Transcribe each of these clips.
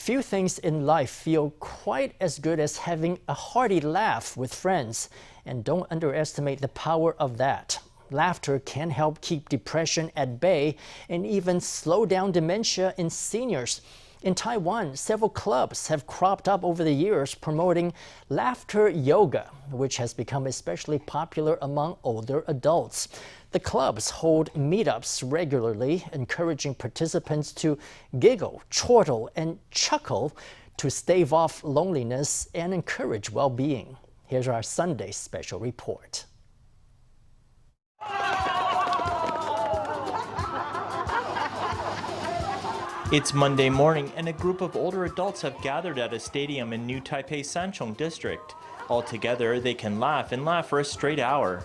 Few things in life feel quite as good as having a hearty laugh with friends, and don't underestimate the power of that. Laughter can help keep depression at bay and even slow down dementia in seniors. In Taiwan, several clubs have cropped up over the years promoting laughter yoga, which has become especially popular among older adults. The clubs hold meetups regularly, encouraging participants to giggle, chortle, and chuckle to stave off loneliness and encourage well-being. Here's our Sunday special report. It's Monday morning and a group of older adults have gathered at a stadium in New Taipei's Sanchong district. Altogether, they can laugh and laugh for a straight hour.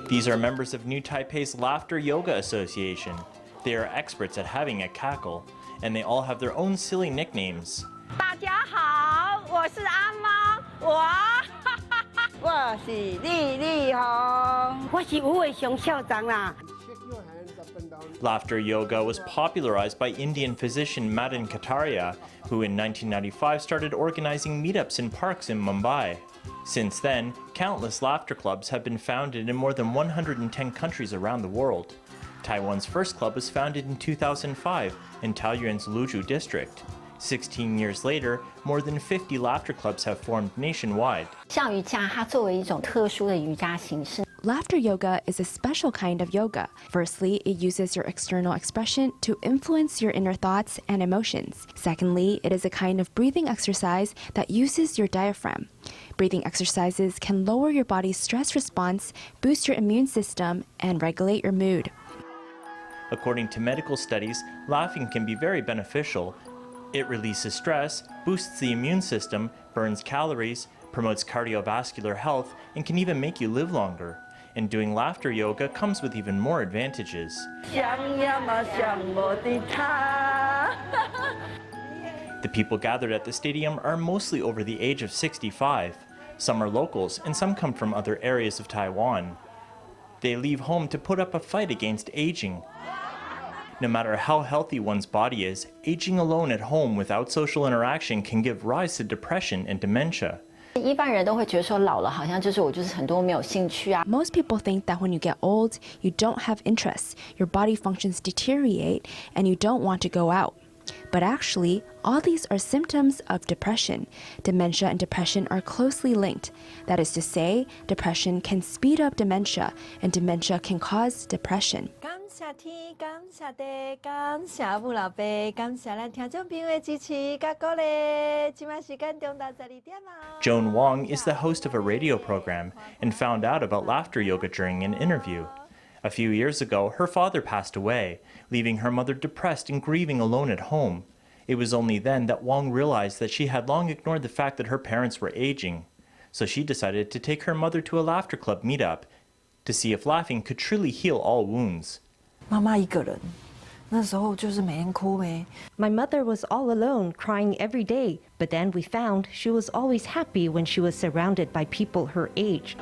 These are members of New Taipei's Laughter Yoga Association. They are experts at having a cackle, and they all have their own silly nicknames. 大家好，我是阿猫，我是丽丽红，我是吴伟雄校长啦。 Laughter yoga was popularized by Indian physician Madan Kataria, who in 1995 started organizing meetups in parks in Mumbai. Since then, countless laughter clubs have been founded in more than 110 countries around the world. Taiwan's first club was founded in 2005 in Taoyuan's Luzhu district. 16 years later, more than 50 laughter clubs have formed nationwide. 像瑜伽，它作为一种特殊的瑜伽形式。 Laughter yoga is a special kind of yoga. Firstly, it uses your external expression to influence your inner thoughts and emotions. Secondly, it is a kind of breathing exercise that uses your diaphragm. Breathing exercises can lower your body's stress response, boost your immune system, and regulate your mood. According to medical studies, laughing can be very beneficial. It releases stress, boosts the immune system, burns calories, promotes cardiovascular health, and can even make you live longer. And doing laughter yoga comes with even more advantages. The people gathered at the stadium are mostly over the age of 65. Some are locals, and some come from other areas of Taiwan. They leave home to put up a fight against aging. No matter how healthy one's body is, aging alone at home without social interaction can give rise to depression and dementia. 一般人都会觉得说老了好像就是我就是很多没有兴趣啊。 Most people think that when you get old, you don't have interests, your body functions deteriorate, and you don't want to go out. But actually, all these are symptoms of depression. Dementia and depression are closely linked. That is to say, depression can speed up dementia, and dementia can cause depression. 感謝天，感謝地，感謝父老輩，感謝咱聽眾朋友的支持甲鼓勵。今晚時間中到12點啊。 Joan Wong is the host of a radio program and found out about laughter yoga during an interview. A few years ago, her father passed away, leaving her mother depressed and grieving alone at home. It was only then that Wong realized that she had long ignored the fact that her parents were aging. So she decided to take her mother to a laughter club meetup to see if laughing could truly heal all wounds. 妈妈一个人，那时候就是每天哭呗。 My mother was all alone, crying every day, but then we found she was always happy when she was surrounded by people her age.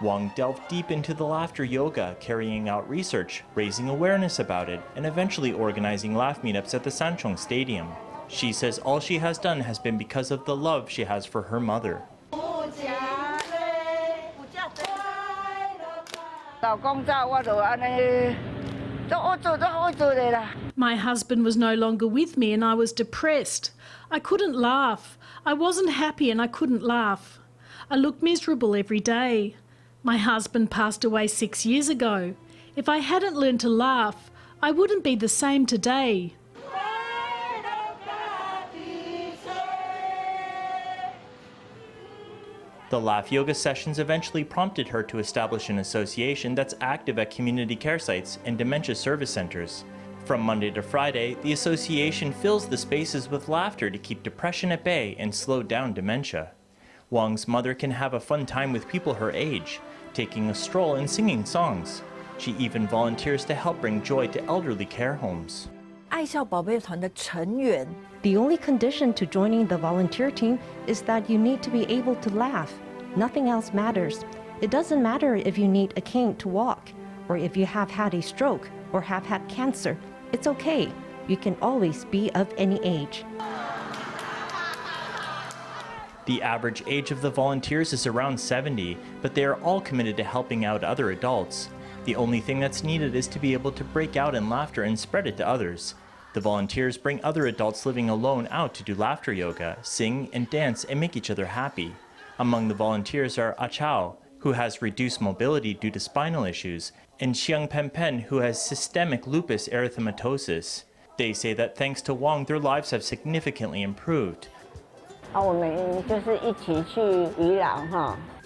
Wong delved deep into the laughter yoga, carrying out research, raising awareness about it, and eventually organizing laugh meetups at the Sanchong Stadium. She says all she has done has been because of the love she has for her mother. My husband was no longer with me and I was depressed. I couldn't laugh. I wasn't happy and I couldn't laugh. I looked miserable every day. My husband passed away 6 years ago. If I hadn't learned to laugh, I wouldn't be the same today. The laugh yoga sessions eventually prompted her to establish an association that's active at community care sites and dementia service centers. From Monday to Friday, the association fills the spaces with laughter to keep depression at bay and slow down dementia. Wong's mother can have a fun time with people her age, taking a stroll and singing songs. She even volunteers to help bring joy to elderly care homes. 爱笑宝贝团的成员 The only condition to joining the volunteer team is that you need to be able to laugh. Nothing else matters. It doesn't matter if you need a cane to walk, or if you have had a stroke or have had cancer. It's okay. You can always be of any age. The average age of the volunteers is around 70, but they are all committed to helping out other adults. The only thing that's needed is to be able to break out in laughter and spread it to others. The volunteers bring other adults living alone out to do laughter yoga, sing and dance and make each other happy. Among the volunteers are Chao, who has reduced mobility due to spinal issues, and Xiang Pen, who has systemic lupus erythematosus. They say that thanks to Wang, their lives have significantly improved.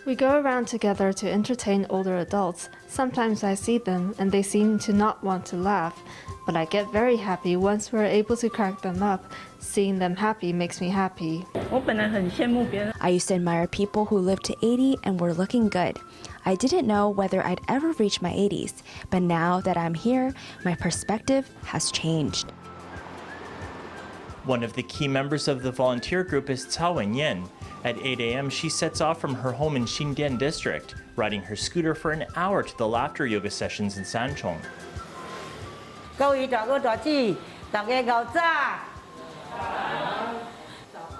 We go around together to entertain older adults. Sometimes I see them and they seem to not want to laugh, but I get very happy once we're able to crack them up. Seeing them happy makes me happy. I used to admire people who lived to 80 and were looking good. I didn't know whether I'd ever reach my 80s, but now that I'm here, my perspective has changed. One of the key members of the volunteer group is Cao Wenyan. At 8 a.m., she sets off from her home in Xindian district, riding her scooter for an hour to the laughter yoga sessions in Sanchong. 各位大哥大姐，大家早。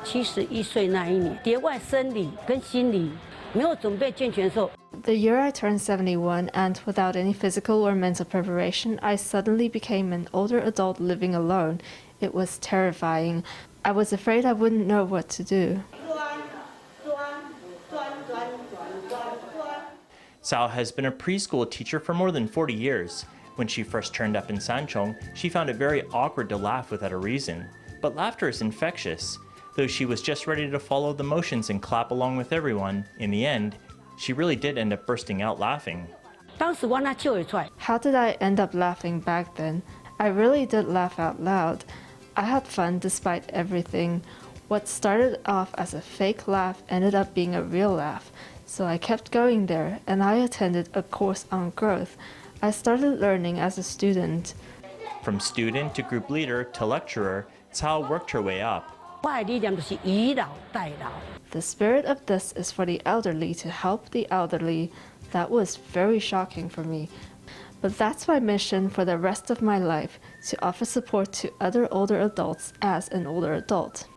71岁那一年，叠外生理跟心理没有准备健全的时候。The year I turned 71, and without any physical or mental preparation, I suddenly became an older adult living alone. It was terrifying. I was afraid I wouldn't know what to do. Cao has been a preschool teacher for more than 40 years. When she first turned up in Sanchong, she found it very awkward to laugh without a reason. But laughter is infectious. Though she was just ready to follow the motions and clap along with everyone, in the end, she really did end up bursting out laughing. How did I end up laughing back then? I really did laugh out loud. I had fun despite everything. What started off as a fake laugh ended up being a real laugh. So I kept going there, and I attended a course on growth. I started learning as a student. From student to group leader to lecturer, Cao worked her way up. The spirit of this is for the elderly to help the elderly. That was very shocking for me. But that's my mission for the rest of my life, to offer support to other older adults as an older adult.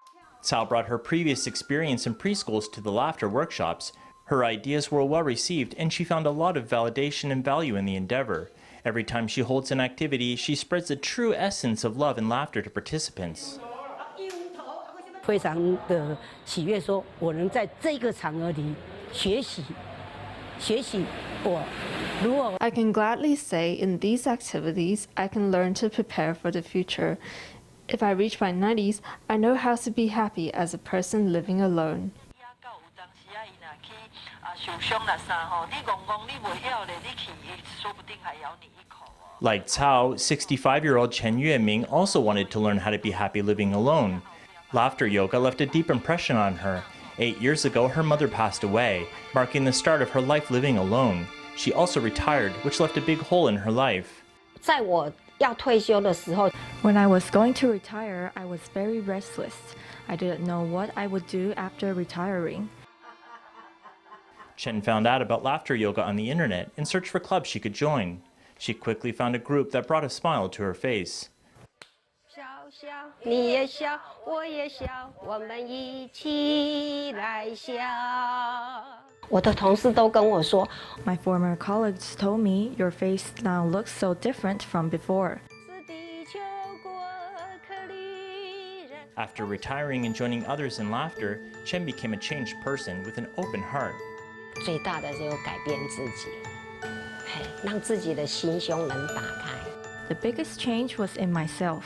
Cao brought her previous experience in preschools to the laughter workshops. Her ideas were well received, and she found a lot of validation and value in the endeavor. Every time she holds an activity, she spreads the true essence of love and laughter to participants. 非常的喜悦，说我能在这个场合里学习我如果 I can gladly say in these activities, I can learn to prepare for the future. If I reach my 90s, I know how to be happy as a person living alone. Like Cao, 65-year-old Chen Yueming also wanted to learn how to be happy living alone. Laughter yoga left a deep impression on her. 8 years ago, her mother passed away, marking the start of her life living alone. She also retired, which left a big hole in her life. 在我要退休的时候 When I was going to retire, I was very restless. I didn't know what I would do after retiring. Chen found out about laughter yoga on the internet and searched for clubs she could join. She quickly found a group that brought a smile to her face. 笑笑，你也笑，我也笑，我们一起来笑。我的同事都跟我说 My former colleagues told me, your face now looks so different from before. After retiring and joining others in laughter, Chen became a changed person with an open heart. 最大的就是改变自己，让自己的心胸能打开。 The biggest change was in myself.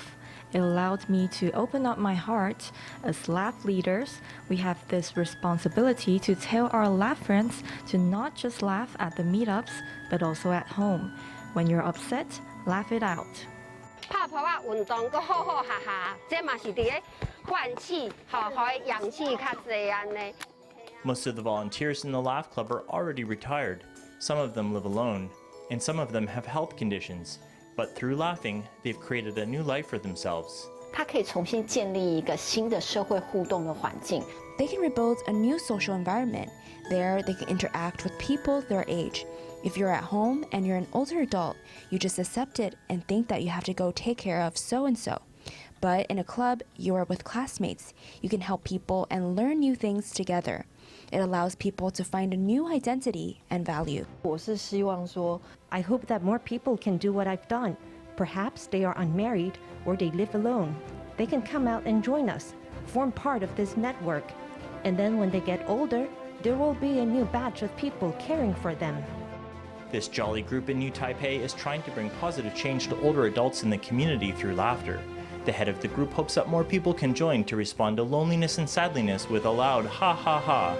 It allowed me to open up my heart. As laugh leaders, we have this responsibility to tell our laugh friends to not just laugh at the meetups, but also at home. When you're upset, laugh it out. 泡泡啊，运动个好好哈哈，这嘛是伫咧换气，好好氧气较济安尼。 Most of the volunteers in the Laugh Club are already retired. Some of them live alone, and some of them have health conditions. But through laughing, they've created a new life for themselves. 它可以重新建立一个新的社会互动的环境。They can rebuild a new social environment. There, they can interact with people their age. If you're at home and you're an older adult, you just accept it and think that you have to go take care of so-and-so. But in a club, you are with classmates. You can help people and learn new things together. It allows people to find a new identity and value. 我是希望说 I hope that more people can do what I've done. Perhaps they are unmarried or they live alone. They can come out and join us, form part of this network. And then when they get older, there will be a new batch of people caring for them. This jolly group in New Taipei is trying to bring positive change to older adults in the community through laughter. The head of the group hopes that more people can join to respond to loneliness and sadness with a loud ha ha ha.